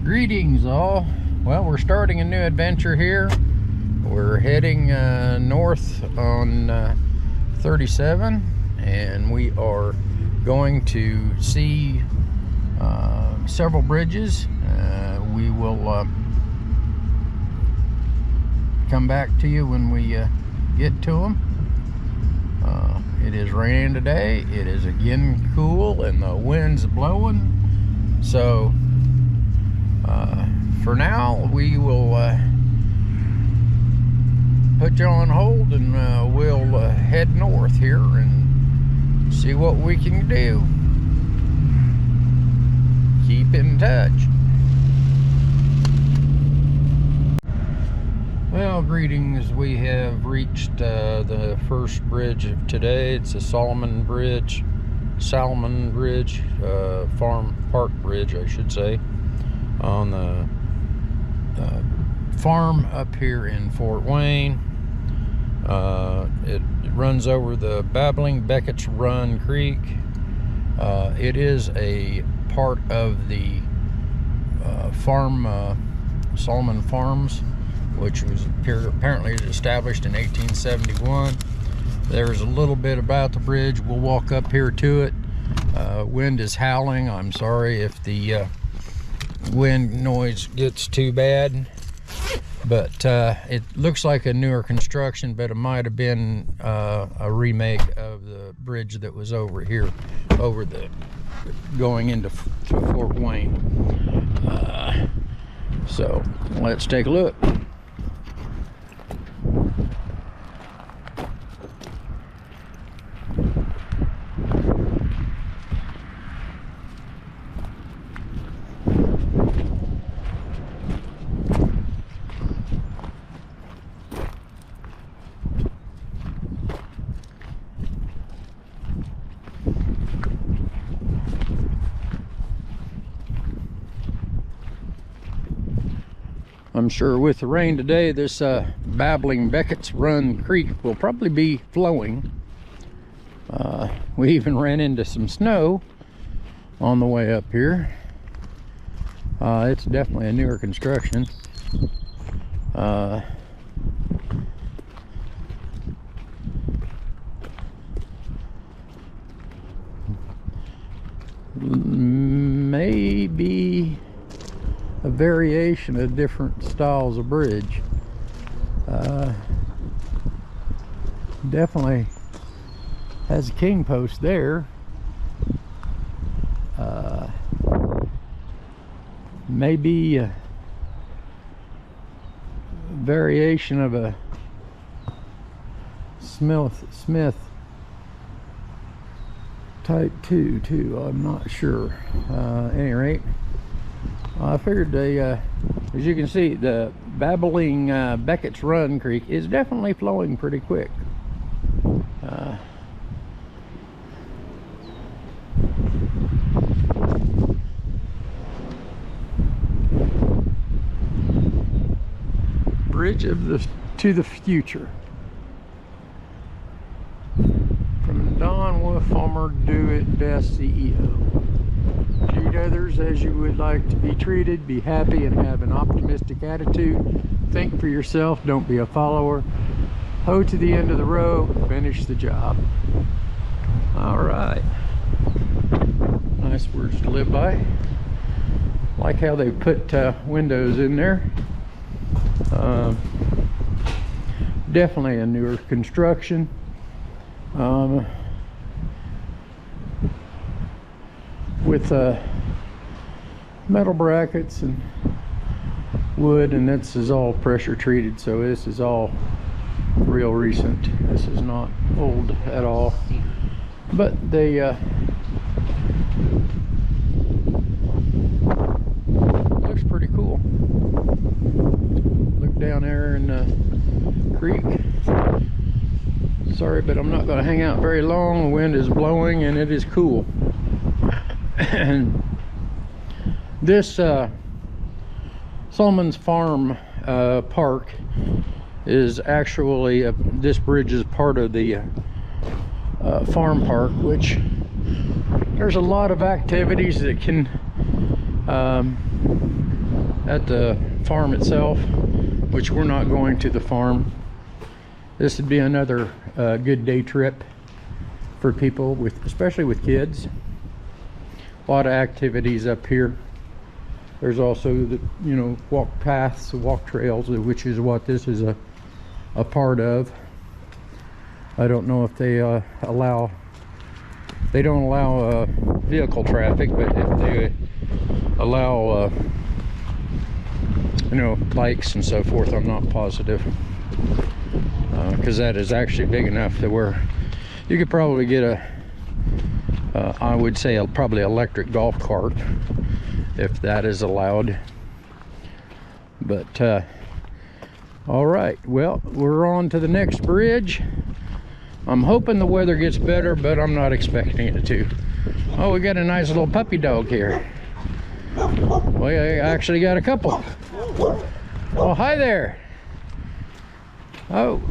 Greetings all. Well, we're starting a new adventure here. We're heading north on 37, and we are going to see several bridges. We will come back to you when we get to them. It is raining today. It is again cool and the wind's blowing. So for now, we will put you on hold, and we'll head north here and see what we can do. Keep in touch. Well, greetings. We have reached the first bridge of today. It's a Salmon Bridge, Farm Park Bridge, I should say, on the farm up here in Fort Wayne. It runs over the Babbling Beckett's Run Creek. It is a part of the Salmon Farms, which was apparently established in 1871. There's a little bit about the bridge. We'll walk up here to it. Wind is howling. I'm sorry if the wind noise gets too bad, but it looks like a newer construction, but it might have been a remake of the bridge that was over here, going into Fort Wayne. So let's take a look. I'm sure with the rain today, this Babbling Beckett's Run Creek will probably be flowing. We even ran into some snow on the way up here. It's definitely a newer construction. Maybe a variation of different styles of bridge. Definitely has a king post there. Maybe a variation of a Smith type 2 too. I'm not sure. At any rate, I figured as you can see, the Babbling Beckett's Run Creek is definitely flowing pretty quick. Bridge to the future. From Don Wolfhammer, Do It Best CEO. Treat others as you would like to be treated. Be happy and have an optimistic attitude. Think for yourself. Don't be a follower. Hoe to the end of the row. Finish the job. All right. Nice words to live by. Like how they put windows in there. Definitely a newer construction. With metal brackets and wood, and this is all pressure treated, so this is all real recent. This is not old at all, but they looks pretty cool. Look down there in the creek. Sorry, but I'm not going to hang out very long. The wind is blowing and it is cool. And this Salmon's Farm Park is actually this bridge is part of the farm park, which there's a lot of activities that can at the farm itself, which we're not going to the farm. This would be another good day trip for people with, especially with kids. A lot of activities up here. There's also the, you know, walk paths, walk trails, which is what this is a part of. I don't know if they don't allow vehicle traffic, but if they allow you know, bikes and so forth, I'm not positive, because that is actually big enough that where you could probably get a I would say probably electric golf cart if that is allowed. But all right, well, we're on to the next bridge. I'm hoping the weather gets better, but I'm not expecting it to. Oh, we got a nice little puppy dog here. We actually got a couple. Oh, hi there. Oh,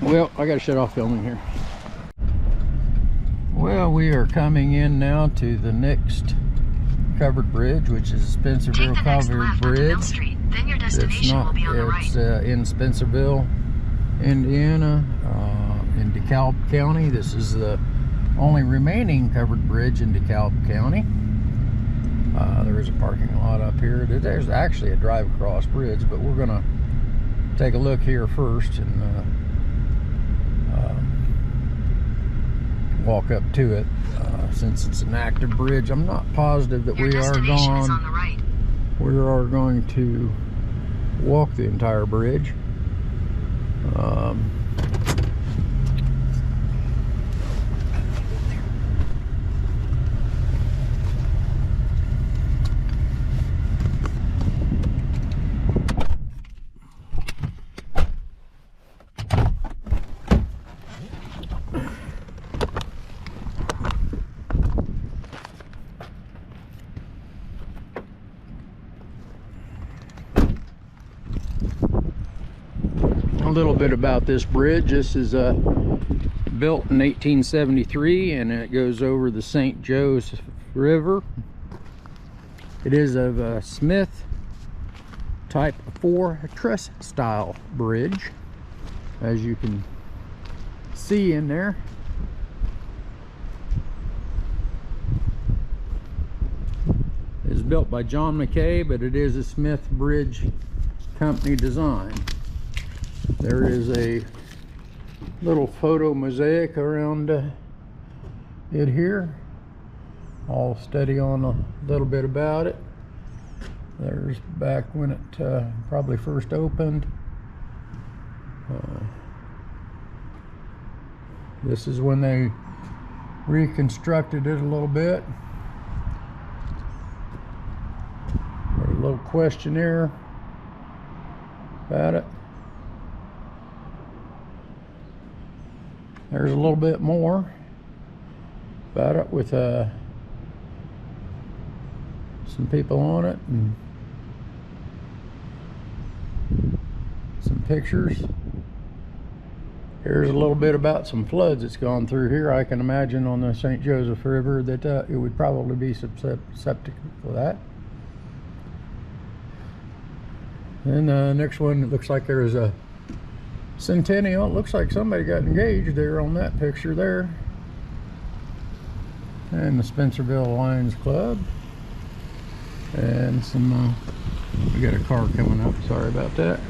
well, I gotta shut off filming here. Well, we are coming in now to the next covered bridge, which is Spencerville Covered Bridge. Then your destination will be on the right. It's in Spencerville, Indiana, in DeKalb County. This is the only remaining covered bridge in DeKalb County. There is a parking lot up here. There's actually a drive across bridge, but we're gonna take a look here first and walk up to it. Since it's an active bridge, I'm not positive that we are going to walk the entire bridge. A little bit about this bridge. This is built in 1873, and it goes over the St. Joseph River. It is of a Smith type 4 truss style bridge, as you can see in there. It's built by John McKay, but it is a Smith Bridge Company design. There is a little photo mosaic around it here. I'll study on a little bit about it. There's back when it probably first opened. This is when they reconstructed it a little bit. There's a little questionnaire about it. There's a little bit more about it with some people on it and some pictures. Here's a little bit about some floods that's gone through here. I can imagine on the St. Joseph River that it would probably be septic for that. And the next one, it looks like there's a Centennial. It looks like somebody got engaged there on that picture there. And the Spencerville Lions Club. And some, we got a car coming up, sorry about that.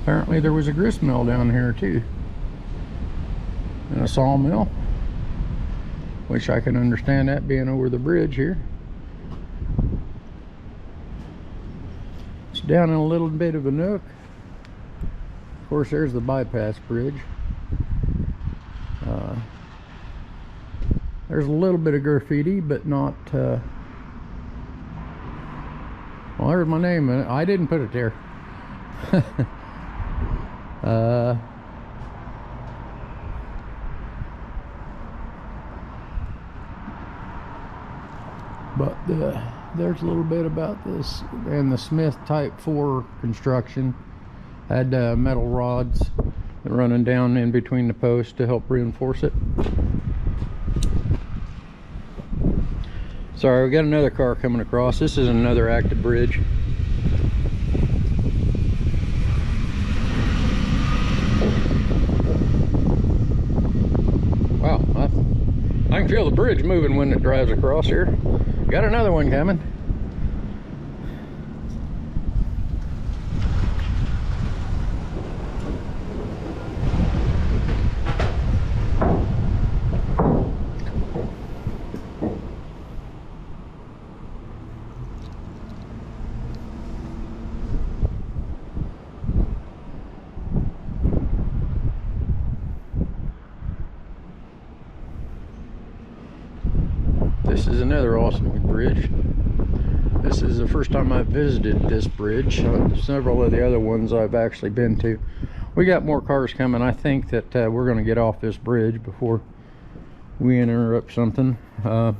Apparently there was a grist mill down here too. And a sawmill. Which I can understand that being over the bridge here. Down in a little bit of a nook. Of course, there's the bypass bridge. There's a little bit of graffiti, but not well, there's my name. I didn't put it there. But there's a little bit about this, and the Smith Type 4 construction had metal rods running down in between the posts to help reinforce it. Sorry, we got another car coming across. This is another active bridge. Wow, I can feel the bridge moving when it drives across here. Got another one coming. This is another awesome bridge. This is the first time I've visited this bridge. Several of the other ones I've actually been to. We got more cars coming. I think that we're going to get off this bridge before we interrupt something. We're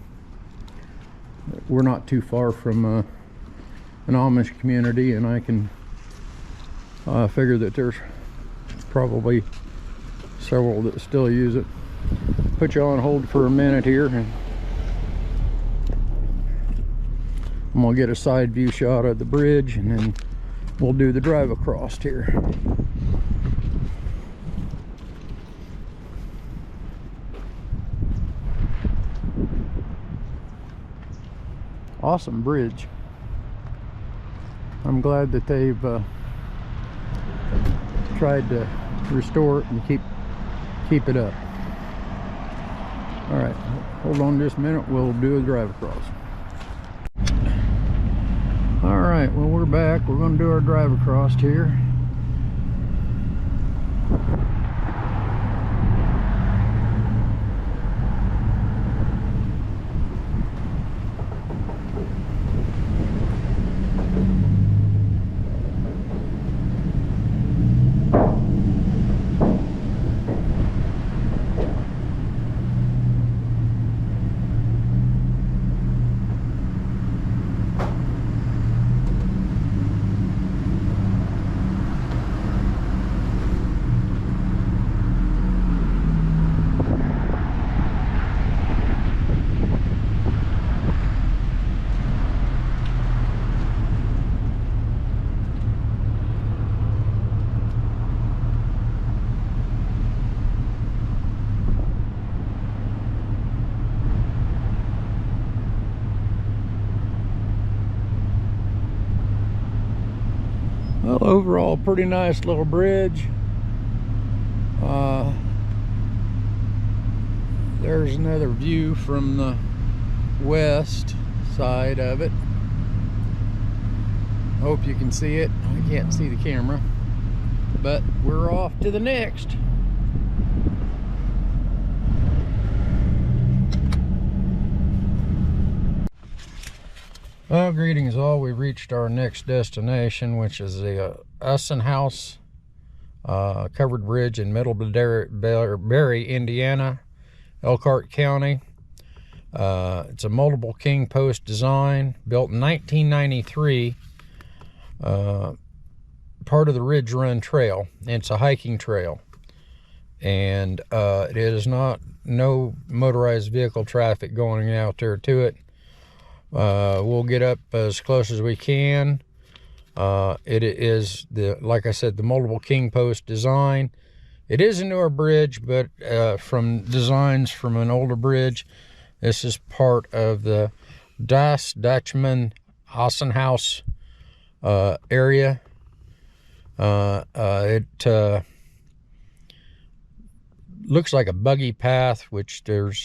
not too far from an Amish community, and I can figure that there's probably several that still use it. Put you on hold for a minute here, and I'm gonna get a side view shot of the bridge, and then we'll do the drive across here. Awesome bridge. I'm glad that they've tried to restore it and keep it up. All right, hold on just a minute. We'll do a drive across. All right, well, we're back. We're going to do our drive across here. Well, overall, pretty nice little bridge. There's another view from the west side of it. Hope you can see it. I can't see the camera, but we're off to the next. Well, greetings all. We reached our next destination, which is the Usson House covered bridge in Middlebury, Indiana, Elkhart County. It's a multiple king post design, built in 1993. Part of the Ridge Run Trail. It's a hiking trail, and it is no motorized vehicle traffic going out there to it. We'll get up as close as we can. It is, like I said, the multiple king post design. It is a newer bridge, but from designs from an older bridge. This is part of the Das Dutchman Usson House area. It looks like a buggy path, which there's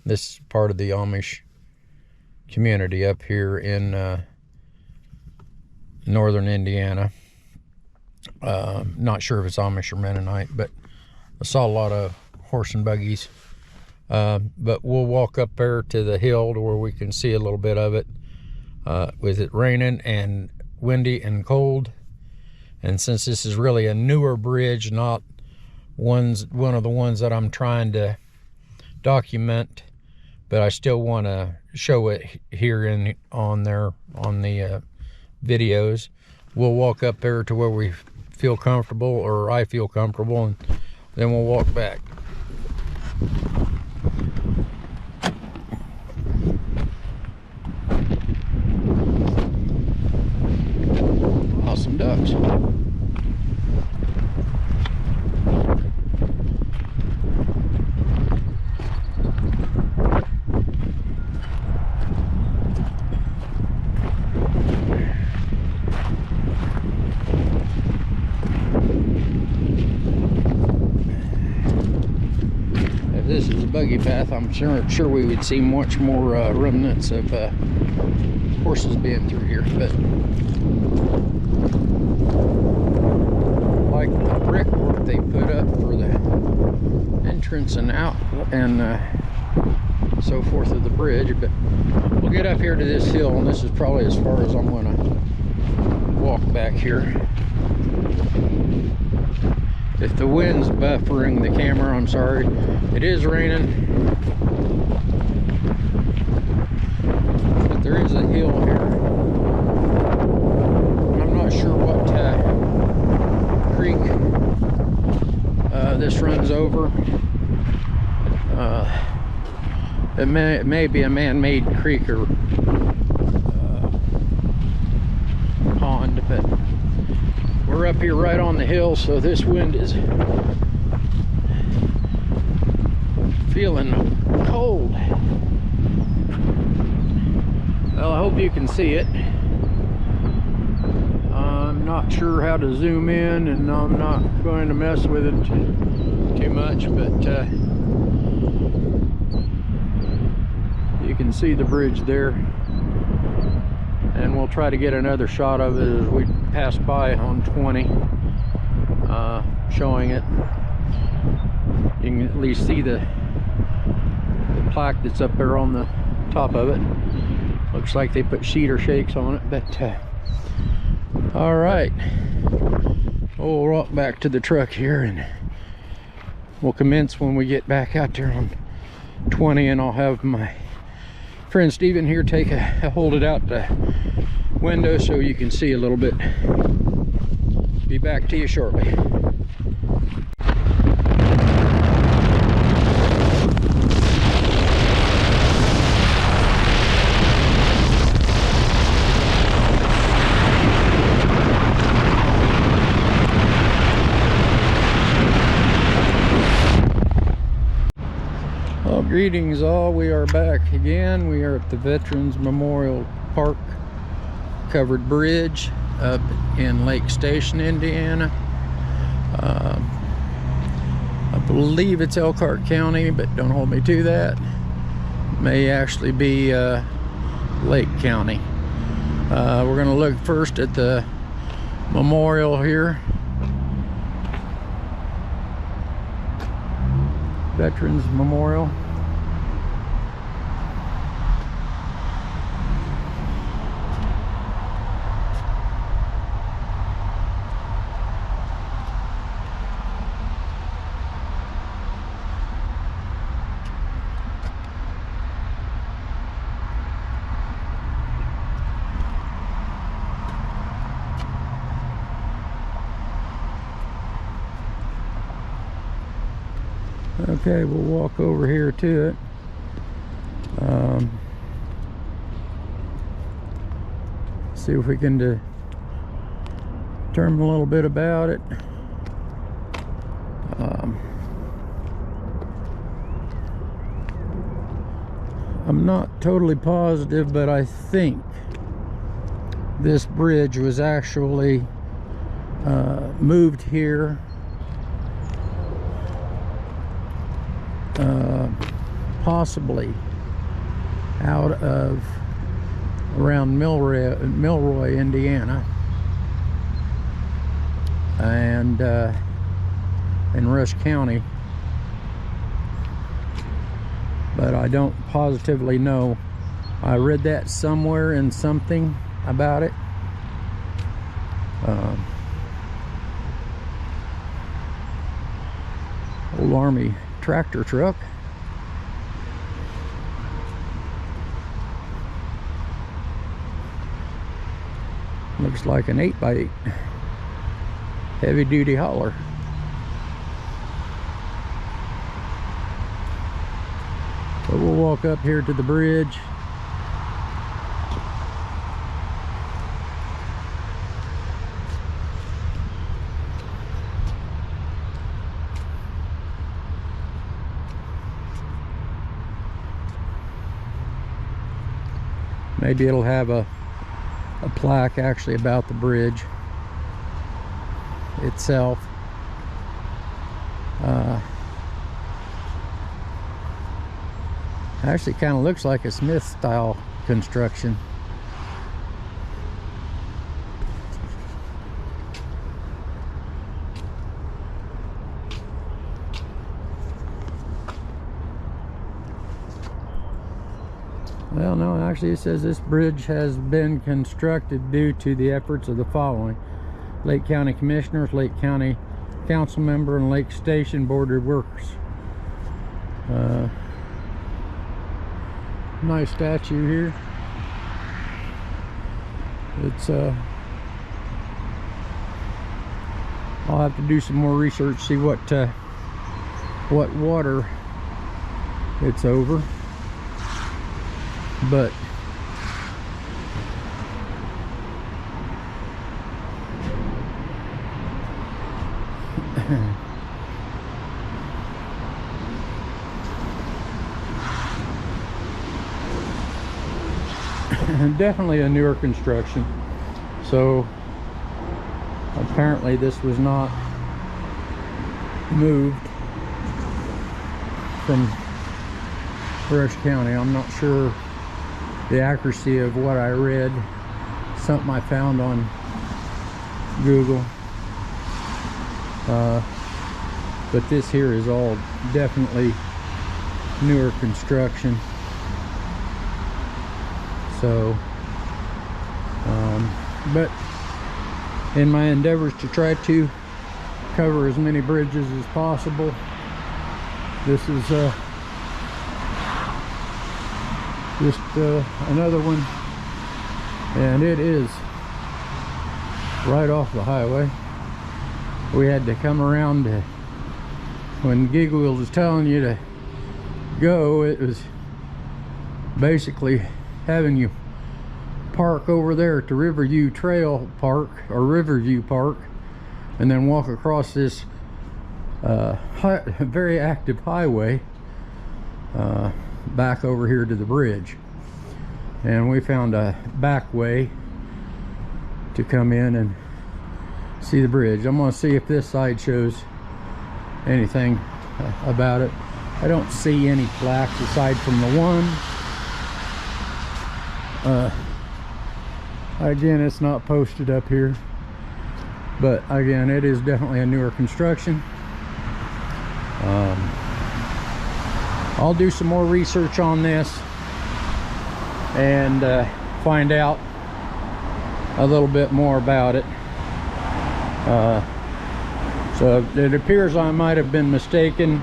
this part of the Amish community up here in northern Indiana. Not sure if it's Amish or Mennonite, but I saw a lot of horse and buggies. But we'll walk up there to the hill to where we can see a little bit of it. With it raining and windy and cold, and since this is really a newer bridge, not one of the ones that I'm trying to document, but I still want to show it here on the videos. We'll walk up there to where we feel comfortable, or I feel comfortable, and then we'll walk back. this is a buggy path, I'm sure we would see much more remnants of horses being through here. But like the brickwork they put up for the entrance and out and so forth of the bridge. But we'll get up here to this hill, and this is probably as far as I'm going to walk back here. If the wind's buffering the camera, I'm sorry. It is raining, but there is a hill here. I'm not sure what creek this runs over. It may be a man-made creek or pond, but we're up here right on the hill, so this wind is feeling cold. Well, I hope you can see it. I'm not sure how to zoom in, and I'm not going to mess with it too much, but you can see the bridge there, and we'll try to get another shot of it as we pass by on 20, showing it. You can at least see the plaque that's up there on the top of it. Looks like they put sheeter shakes on it, but all right, we'll walk back to the truck here, and we'll commence when we get back out there on 20, and I'll have my friend Steven here take hold it out the window so you can see a little bit. Be back to you shortly. Well, greetings all. We are back again. We are at the Veterans Memorial Park covered bridge up in Lake Station, Indiana. I believe it's Elkhart County, but don't hold me to that. May actually be Lake County. We're going to look first at the memorial here. Veterans Memorial. Okay, we'll walk over here to it. See if we can determine a little bit about it. I'm not totally positive, but I think this bridge was actually moved here possibly out of around Milroy, Indiana, and in Rush County, but I don't positively know. I read that somewhere in something about it. Old Army tractor truck. Looks like an 8x8 heavy duty hauler. But we'll walk up here to the bridge. Maybe it'll have a plaque actually about the bridge itself. Actually, kind of looks like a Smith style construction. Well, no, actually it says this bridge has been constructed due to the efforts of the following: Lake County Commissioners, Lake County Council Member, and Lake Station Board of Workers. Nice statue here. It's I'll have to do some more research, see what water it's over, but definitely a newer construction. So apparently this was not moved from Brush County. I'm not sure the accuracy of what I read. Something I found on Google. But this here is all definitely newer construction. So but in my endeavors to try to cover as many bridges as possible, this is just another one, and it is right off the highway. We had to come around to, when Giggle Wheels was telling you to go, it was basically having you park over there at the Riverview Trail Park, or Riverview Park, and then walk across this very active highway back over here to the bridge. And we found a back way to come in and see the bridge. I'm going to see if this side shows anything about it. I don't see any plaques aside from the one. Again, it's not posted up here, but again, it is definitely a newer construction. I'll do some more research on this and find out a little bit more about it. So it appears I might have been mistaken,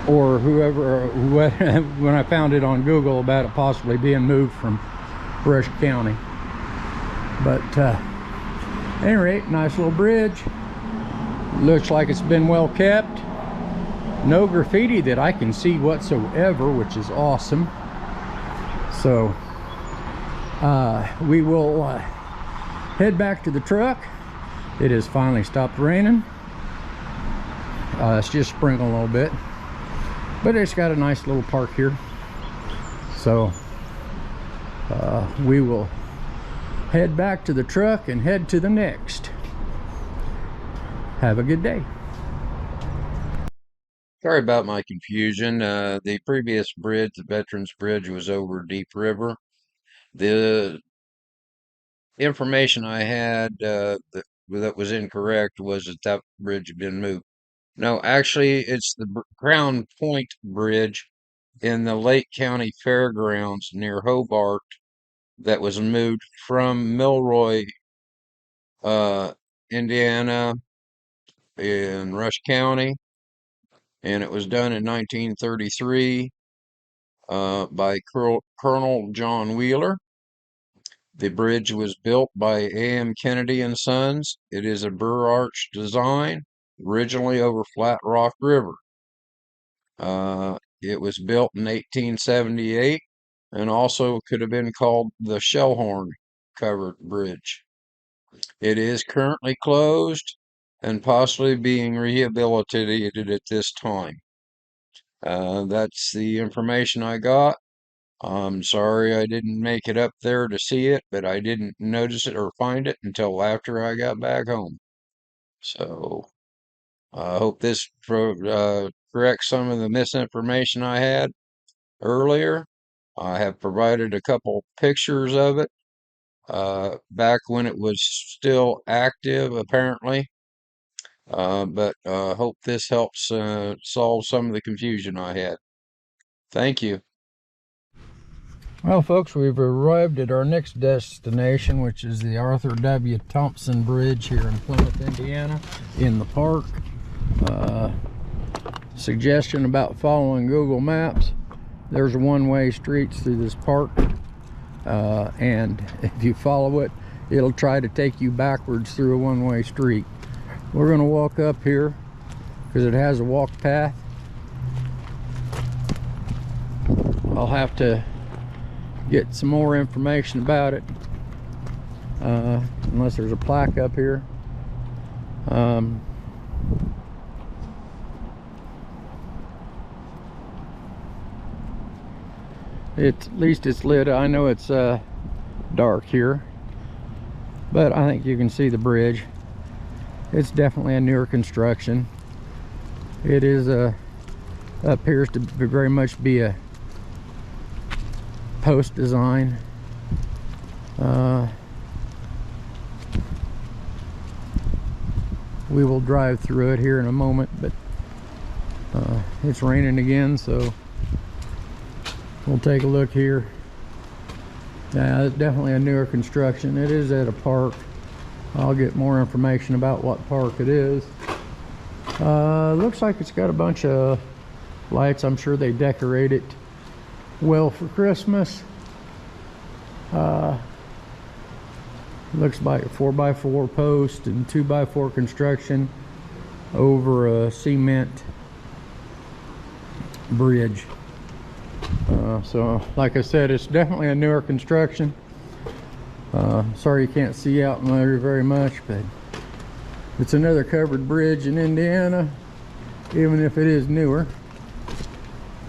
or whoever, when I found it on Google about it possibly being moved from Brush County. But at any rate, nice little bridge. Looks like it's been well kept. No graffiti that I can see whatsoever, which is awesome. So we will head back to the truck. It has finally stopped raining. It's just sprinkling a little bit, but it's got a nice little park here. So we will head back to the truck and head to the next. Have a good day. Sorry about my confusion. The previous bridge, the Veterans Bridge, was over Deep River. The information I had that was incorrect was that that bridge had been moved. No, actually, it's the Crown Point Bridge in the Lake County Fairgrounds near Hobart that was moved from Milroy, Indiana, in Rush County, and it was done in 1933 by Colonel John Wheeler. The bridge was built by A.M. Kennedy and Sons. It is a Burr Arch design, originally over Flat Rock River. It was built in 1878 and also could have been called the Shellhorn Covered Bridge. It is currently closed and possibly being rehabilitated at this time. That's the information I got. I'm sorry I didn't make it up there to see it, but I didn't notice it or find it until after I got back home. So I hope this corrects some of the misinformation I had. earlier. I have provided a couple pictures of it back when it was still active, apparently. But hope this helps solve some of the confusion I had. Thank you. Well, folks, we've arrived at our next destination, which is the Arthur W. Thompson Bridge here in Plymouth, Indiana, in the park. Suggestion about following Google Maps: there's one-way streets through this park, and if you follow it, it'll try to take you backwards through a one-way street. We're going to walk up here because it has a walk path. I'll have to get some more information about it, unless there's a plaque up here. At least it's lit. I know it's dark here, but I think you can see the bridge. It's definitely a newer construction. It is appears to very much be a post design. We will drive through it here in a moment, but it's raining again, so we'll take a look here. Yeah, it's definitely a newer construction. It is at a park. I'll get more information about what park it is. Looks like it's got a bunch of lights. I'm sure they decorate it well for Christmas. Looks like a 4x4 post and 2x4 construction over a cement bridge. So like I said, it's definitely a newer construction. Sorry you can't see out in there very much, but it's another covered bridge in Indiana, even if it is newer.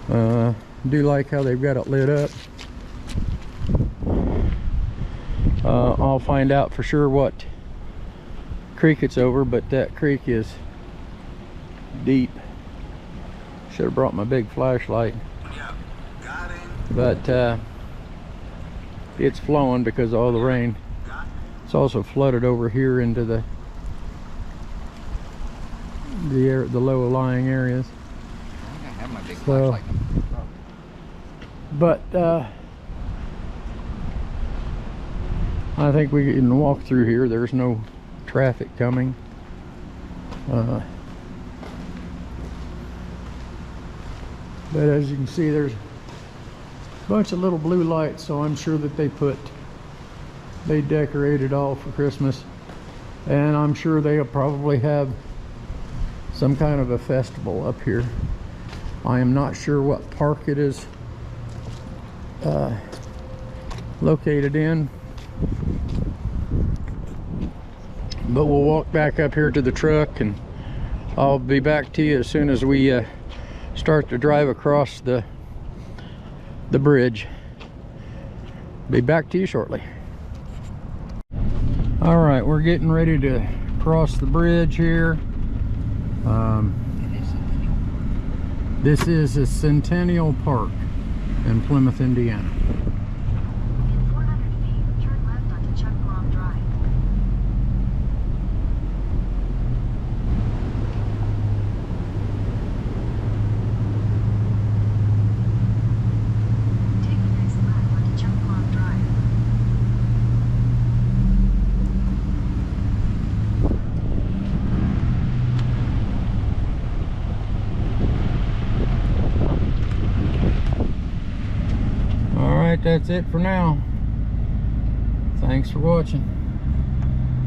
Do like how they've got it lit up. I'll find out for sure what creek it's over, but that creek is deep. Should have brought my big flashlight. But it's flowing because of all the rain. It's also flooded over here into the low-lying areas. I have my big So, flashlight. but I think we can walk through here. There's no traffic coming. But as you can see, there's a bunch of little blue lights, so I'm sure that they decorated all for Christmas, and I'm sure they'll probably have some kind of a festival up here. I am not sure what park it is located in, but we'll walk back up here to the truck, and I'll be back to you as soon as we start to drive across the bridge. Be back to you shortly. All right, we're getting ready to cross the bridge here. This is a Centennial Park in Plymouth, Indiana. In 400 feet, turn left onto Chuck Blom Drive. Take the next left onto Chuck Blom Drive. All right, that's it for now. Thanks for watching.